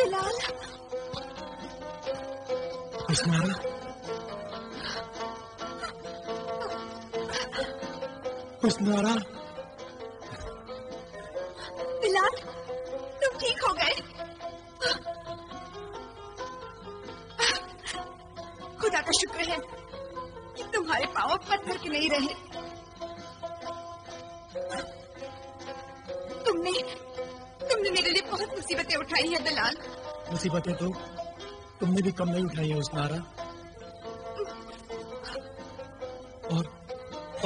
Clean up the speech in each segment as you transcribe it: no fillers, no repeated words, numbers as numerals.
बिलाल। हुस्नारा, हुस्नारा। बिलाल, तुम ठीक हो गए? खुदा का शुक्र है कि तुम्हारे पाँव पत्थर के नहीं रहे। तुमने मेरे लिए बहुत मुसीबतें उठाई हैं बिलाल। मुसीबतें तो तुमने भी कम नहीं उठाई है हुस्नारा, और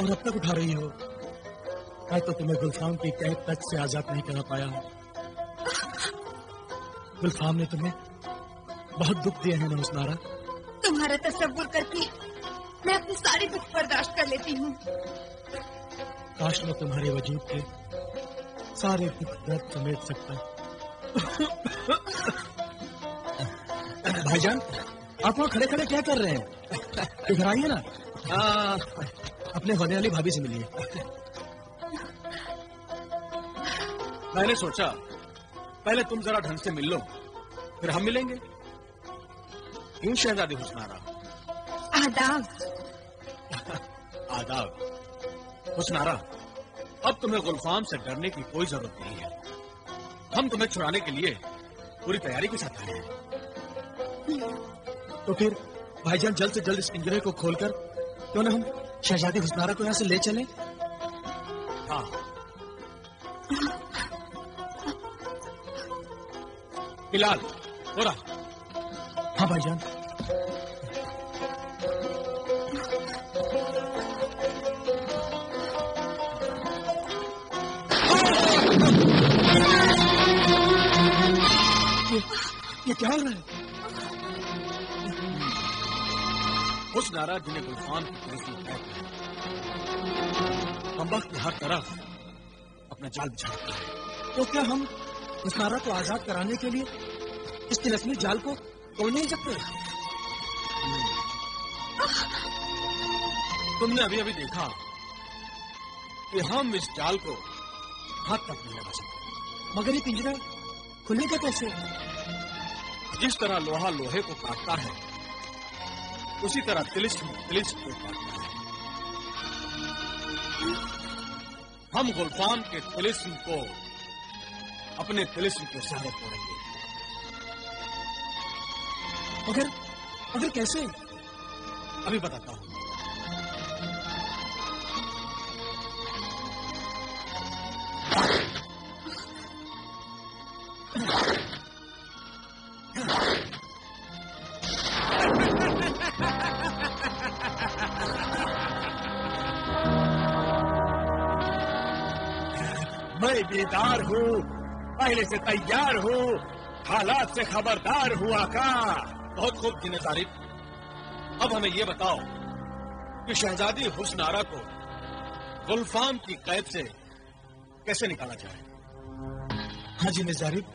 अब तक उठा रही हो। मैं तो तुम्हें गुलफाम की कैद तक से आजाद नहीं करा पाया हूँ। गुलफाम ने तुम्हें बहुत दुख दिए हैं ना हुस्नारा। तुम्हारा तसव्वुर करके मैं अपने सारे दुख बर्दाश्त कर लेती हूँ। काश मैं तुम्हारे वजूद के सारे दुख दर्द समेट सकता। भाईजान, आप वहाँ खड़े खड़े क्या कर रहे हैं? इधर आइए ना। अपने होने वाली भाभी से मिलिए। मैंने सोचा पहले तुम जरा ढंग से मिल लो, फिर हम मिलेंगे। क्यों शहजादी हुस्नारा? आदाब। आदाब। हुस्नारा, अब तुम्हें गुलफाम से डरने की कोई जरूरत नहीं है। हम तुम्हें छुड़ाने के लिए पूरी तैयारी के साथ आए हैं। तो फिर भाईजान जल्द से जल्द इस पिंजरे को खोलकर क्यों ना हम शहजादी हुस्नारा को यहाँ से ले चलें? हाँ। बिलाल, हो रहा। हाँ भाईजान। ये क्या हो रहा है? हुस्नारा जिन्हें गुलफाम की पुलिस ने कैद किया, हम वक्त की हर तरफ अपना जाल बिछा रखा है। तो क्या हम हुस्नारा को आजाद कराने के लिए इस तिलस्मी जाल को तोड़ नहीं सकते? तुमने अभी अभी देखा कि हम इस जाल को हाथ तक नहीं लगा सकते। मगर ये पिंजरा खुलेगा कैसे? जिस तरह लोहा लोहे को काटता है, उसी तरह तिलिस्म तिलिस्म को काटता है। हम गुलफाम के तिलिस्म को अपने तिलिस्म के सहारे तोड़ेंगे। मगर कैसे? अभी बताता हूं। मैं बेदार हूँ, पहले से तैयार हूँ, हालात से खबरदार हूँ आका। बहुत खूब जिन्हें तारीफ। अब हमें ये बताओ कि शहजादी हुस्नारा को गुलफाम की कैद से कैसे निकाला जाए? हाँ जी निजारिब,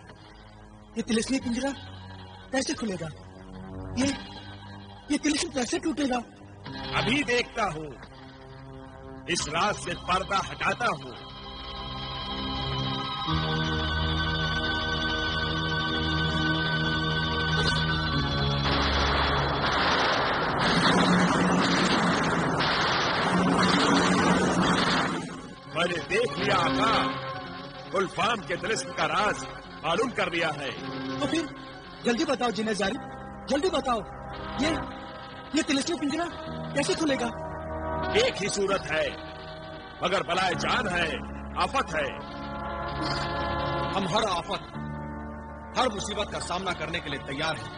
ये तिलिस्मी पिंजरा कैसे खुलेगा? ये तिलिस्म कैसे टूटेगा? अभी देखता हूँ। इस रात से पर्दा हटाता हूँ। मैंने देख लिया आका, गुलफाम के तिलिस्म का राज मालूम कर दिया है। तो फिर जल्दी बताओ जिन्हें जारिब, जल्दी बताओ, ये तिलिस्मी पिंजरा कैसे खुलेगा? एक ही सूरत है, मगर बलाए जान है, आफत है। हम हर आफत, हर मुसीबत का सामना करने के लिए तैयार हैं।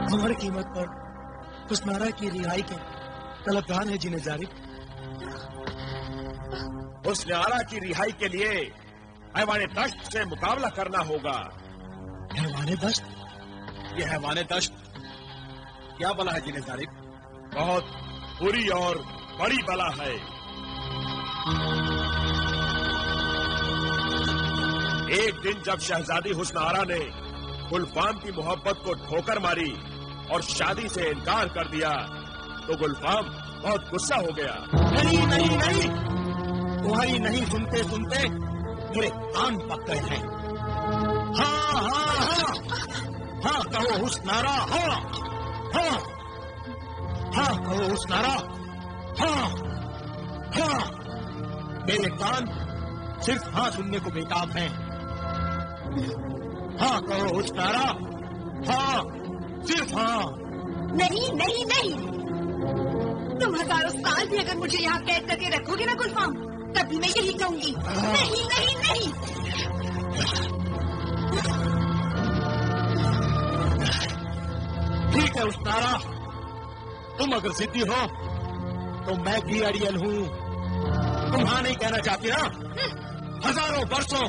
हमारी कीमत पर हुस्नारा की रिहाई के तलबगार है जिन्हें जारिब। हुस्नारा की रिहाई के लिए हैवाने दश्त से मुकाबला करना होगा। हैवाने दश्त? ये हैवाने दश्त क्या बला है जिन्हें जारिब? बहुत बुरी और बड़ी बला है। एक दिन जब शहजादी हुस्नारा ने गुलफाम की मोहब्बत को ठोकर मारी और शादी से इनकार कर दिया, तो गुलफाम बहुत गुस्सा हो गया। नहीं नहीं नहीं, तुम्हारी नहीं सुनते सुनते मेरे कान पक गए हैं। हाँ हाँ हाँ हाँ कहो हुस्नारा, हाँ हाँ हाँ कहो हुस्नारा, हाँ हाँ। मेरे कान सिर्फ हाँ सुनने को बेताब हैं। हाँ कहो हुस्नारा, हाँ सिर्फ हाँ। नहीं नहीं नहीं, तुम हजारों साल भी अगर मुझे यहाँ कैद करके रखोगे ना गुलफाम, तभी मैं यही कहूंगी, नहीं नहीं नहीं। ठीक है हुस्नारा, तुम अगर जिद्दी हो तो मैं भी अड़ियल हूँ। तुम हाँ नहीं कहना चाहती ना? हजारों वर्षों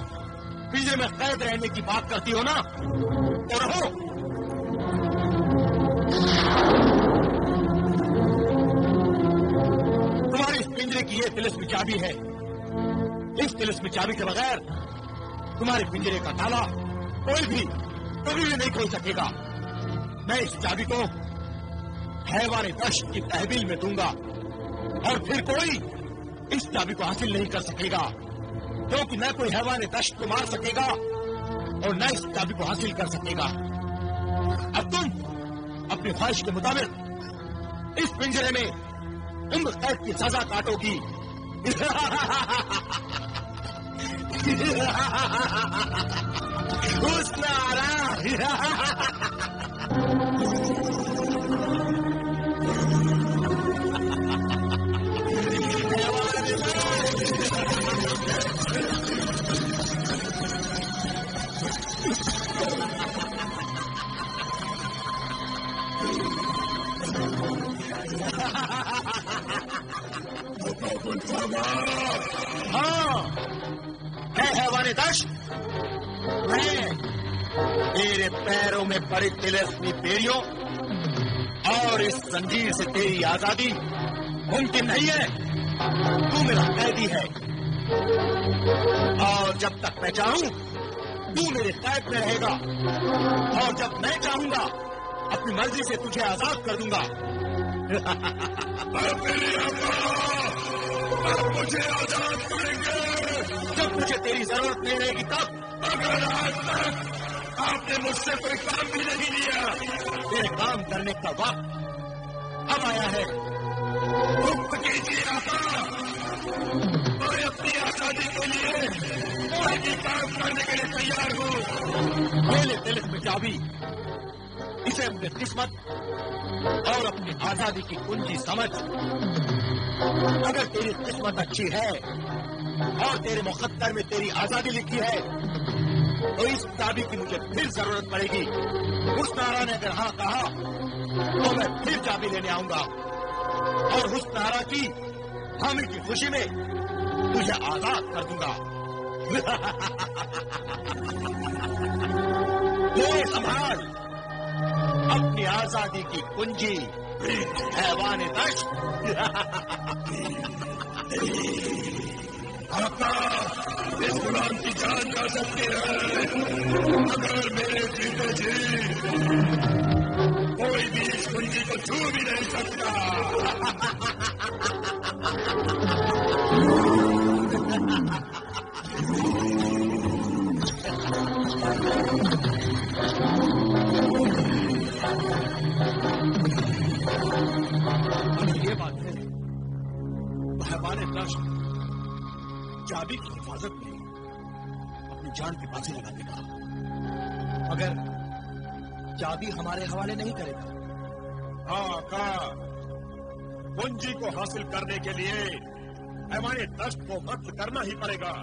पिंजरे में कैद रहने की बात करती हो ना, तो रहो। तुम्हारी इस पिंजरे की ये तिलिस्मी चाबी है। इस तिलिस्मी चाबी के बगैर तुम्हारे पिंजरे का ताला कोई भी कभी भी नहीं खोल सकेगा। मैं इस चाबी को हैवान दश्त की तहवील में दूंगा और फिर कोई इस चाबी को हासिल नहीं कर सकेगा, क्योंकि न कोई हैवान दश्त को मार सकेगा और न इस चाबी को हासिल कर सकेगा। अब तुम अपनी ख्वाहिश के मुताबिक इस पिंजरे में उम्र कैद की सजा काटोगी। हुस्नारा। हाँ, है हैवाने दश्त, मैं तेरे पैरों में पड़ी तिलिस्मी बेड़ियों और इस जंजीर से तेरी आजादी मुमकिन नहीं है। तू मेरा कैदी है और जब तक मैं चाहूं तू मेरे कैद में रहेगा, और जब मैं चाहूंगा अपनी मर्जी से तुझे आजाद कर दूंगा। मुझे आजाद करेंगे जब मुझे तेरी जरूरत नहीं रहेगी तब। अगर आज तक आपने मुझसे कोई काम भी नहीं लिया, तेरे काम करने का वक्त अब आया है। मुक्त कीजिए आका, और अपनी आजादी के लिए कोई भी काम करने के लिए तैयार हूँ। मेरे तिलिस्मी में चाबी, इसे अपनी किस्मत और अपनी आजादी की कुंजी समझ। अगर तेरी किस्मत अच्छी है और तेरे मुकद्दर में तेरी आजादी लिखी है, तो इस चाबी की मुझे फिर जरूरत पड़ेगी। हुस्नारा ने अगर हाँ कहा तो मैं फिर चाबी लेने आऊंगा और हुस्नारा की हामी की खुशी में तुझे आजाद कर दूंगा। ये संभाल अपनी आजादी की कुंजी, हैवाने दश्त। आका, इस गुलाम की जान जा सकती है अगर मेरे जीते जी कोई भी इस कुंजी को छू भी नहीं सकता। ये बात है, हैवाने दश्त चाबी की हिफाजत में अपनी जान की बाजी लगा देगा अगर चाबी हमारे हवाले नहीं करेगा। हाँ का कुंजी को हासिल करने के लिए हमारे दश्त को वक्त करना ही पड़ेगा।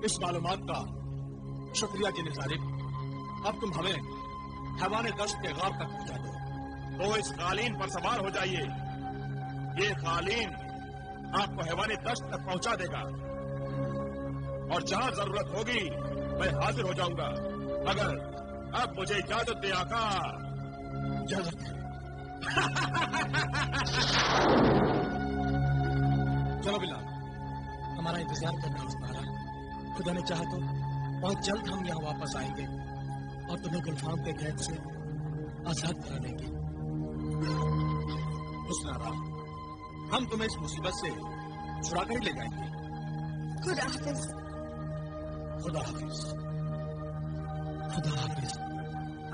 इस मालूमात का शुक्रिया जिन सारिफ। अब तुम हमें हैवाने दश्त के गार तक पहुंचा दो। तो इस कालीन पर सवार हो जाइए, ये कालीन आपको हैवाने दश्त तक पहुंचा देगा और जहां जरूरत होगी मैं हाजिर हो जाऊंगा। मगर अब मुझे इजाजत दे आका। इजाजत है। चलो बिलाल, हमारा इंतजार करना हुस्नारा। खुदा ने चाहा तो बहुत जल्द हम यहाँ वापस आएंगे और तुम्हें गुलफाम के कैद से आजाद करा देंगे। हुस्नारा, हम तुम्हें इस मुसीबत से छुड़ा कर ले जाएंगे। खुदा हाफिज। खुदा हाफिज। खुदा हाफिज।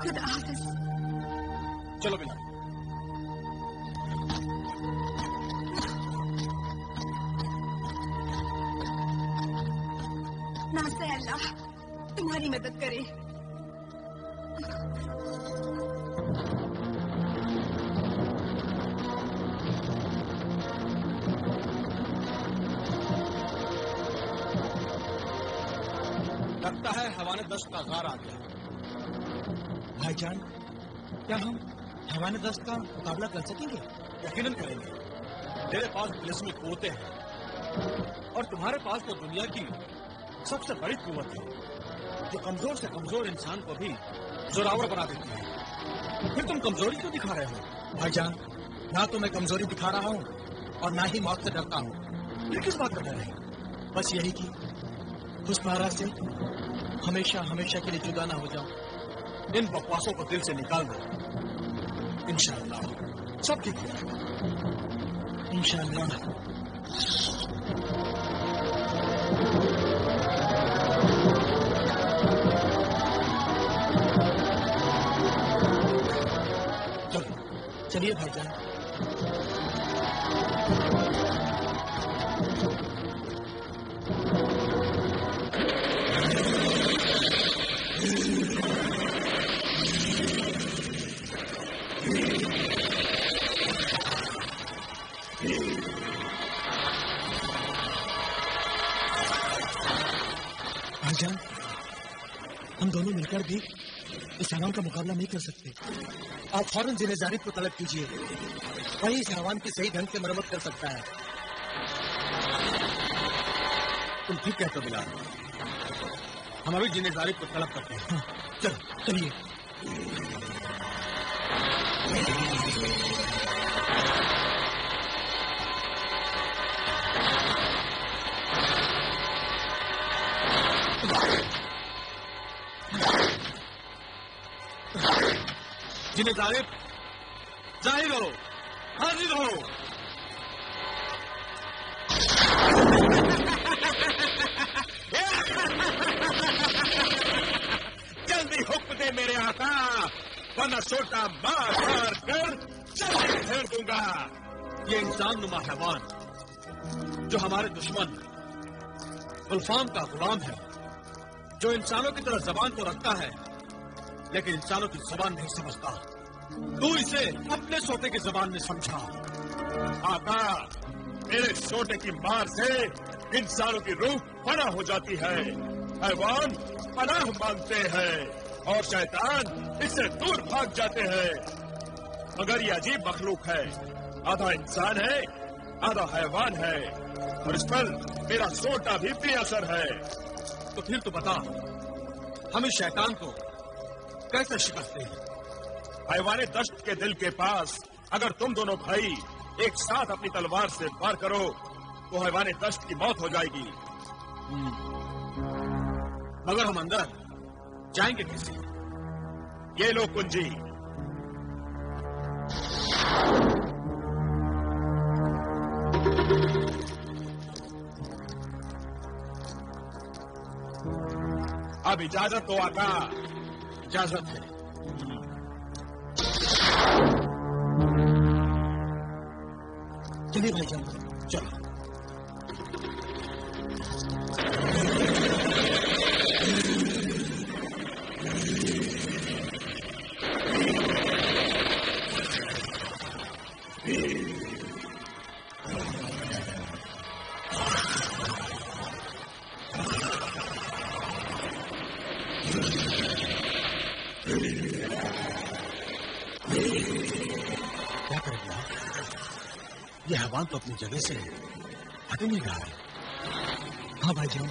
खुदा हाफिज। चलो बिना। नाज़ अल्लाह तुम्हारी मदद करे। लगता है हवाने दस्त का गार आ गया। भाईजान, क्या हम हवाने दस्त का मुकाबला कर सकेंगे? यकीनन करेंगे। तेरे पास तिलिस्मी कुव्वतें हैं और तुम्हारे पास तो दुनिया की सबसे बड़ी कुव्वत है जो कमजोर से कमजोर इंसान को भी जोरावर बना देती है। फिर तुम कमजोरी क्यों दिखा रहे हो? भाईजान, ना तो मैं कमजोरी दिखा रहा हूँ और ना ही मौत से डरता हूँ। फिर किस बात का डर है? बस यही कि उस नारा से हमेशा हमेशा के लिए जुदा ना हो जाऊं। इन बकवासों को दिल से निकाल दो। इंशाअल्लाह सब ठीक हो जाएगा। इंशाअल्लाह। चलिए भाईजान। भाईजान, हम दोनों मिलकर भी इस हवान का मुकाबला नहीं कर सकते। आप फौरन जिन्हें जारिफ को तलब कीजिए, वही इस हवान की सही ढंग से मरम्मत कर सकता है। तुम ठीक कहते हो बिलाल। हम अभी जिन्हें जारिफ को तलब करते हैं। हाँ, चलो चलिए। जिन्हें जारिफ, जाहिर हो, हाजिर हो। जल्दी हुक्म दे मेरे आका, वरना छोटा मार मार कर जल्दी फेर दूंगा। ये इंसान नुमा हैवान जो हमारे दुश्मन गुलफाम का गुलाम है, जो इंसानों की तरह जबान तो रखता है लेकिन इंसानों की जबान नहीं समझता। तू इसे अपने सोटे की जबान में समझा। आका, मेरे सोटे की मार से इंसानों की रूह फना हो जाती है। हैवान पनाह मांगते हैं और शैतान इससे दूर भाग जाते हैं। मगर ये अजीब मखलूक है, आधा इंसान है आधा हैवान है और इस पर मेरा सोटा भी बेअसर है। तो फिर तो बता, हम इस शैतान को कैसे शिकस्त दें? हैवाने दश्त के दिल के पास अगर तुम दोनों भाई एक साथ अपनी तलवार से वार करो तो हैवाने दश्त की मौत हो जाएगी। मगर हम अंदर जाएंगे कैसे? ये लो कुंजी। अब इजाजत दो आका। इजाजत है। चलिए भाईजान, चलो। क्या करेगा? ये हैवान तो अपनी जगह से हट नहीं रहा है। हाँ भाईजान।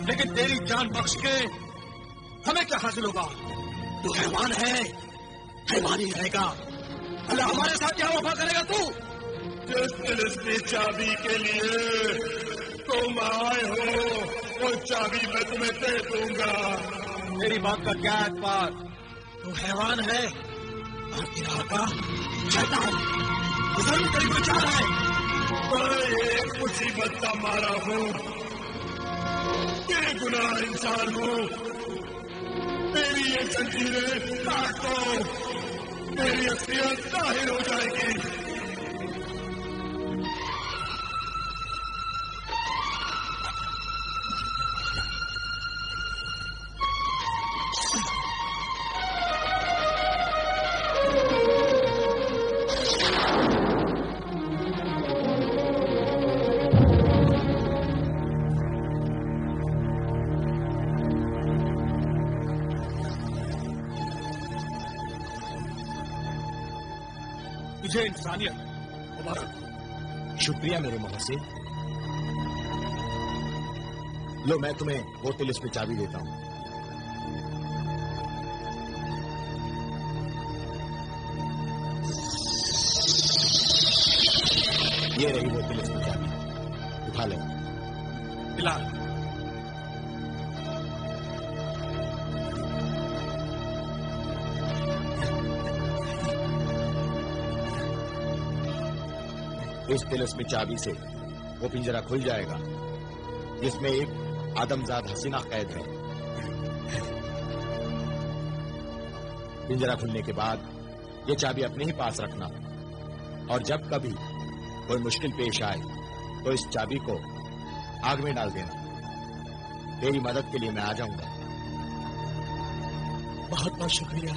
लेकिन तेरी जान बख्श के हमें क्या हासिल होगा? तू हैवान है, हैवान ही रहेगा। भले हमारे साथ क्या वफा करेगा तू? जिस तिलिस्मी चाबी के लिए तुम आए हो, वो चाबी मैं तुम्हें दे दूंगा। मेरी बात का क्या एतबार? तू हैवान है और तेरा का शैतान। जरूर तेरी को चाह रहा है। मैं एक मुसीबत का मारा हूँ, बेगुनाह इंसान हूँ। मेरी ये जंजीरें काट दो, मेरी असलियत जाहिर हो जाएगी। तुझे इंसानियत मुबारक। शुक्रिया मेरे मोहसिन। लो मैं तुम्हें वो तिलिस्म की चाबी देता हूं। ये रही वो तिलिस्म की चाबी, उठा लो। बिलाल, इस तिलिस्मी चाबी से वो पिंजरा खुल जाएगा जिसमें एक आदमजाद हसीना कैद है। पिंजरा खुलने के बाद ये चाबी अपने ही पास रखना और जब कभी कोई मुश्किल पेश आए तो इस चाबी को आग में डाल देना। तेरी मदद के लिए मैं आ जाऊंगा। बहुत बहुत शुक्रिया।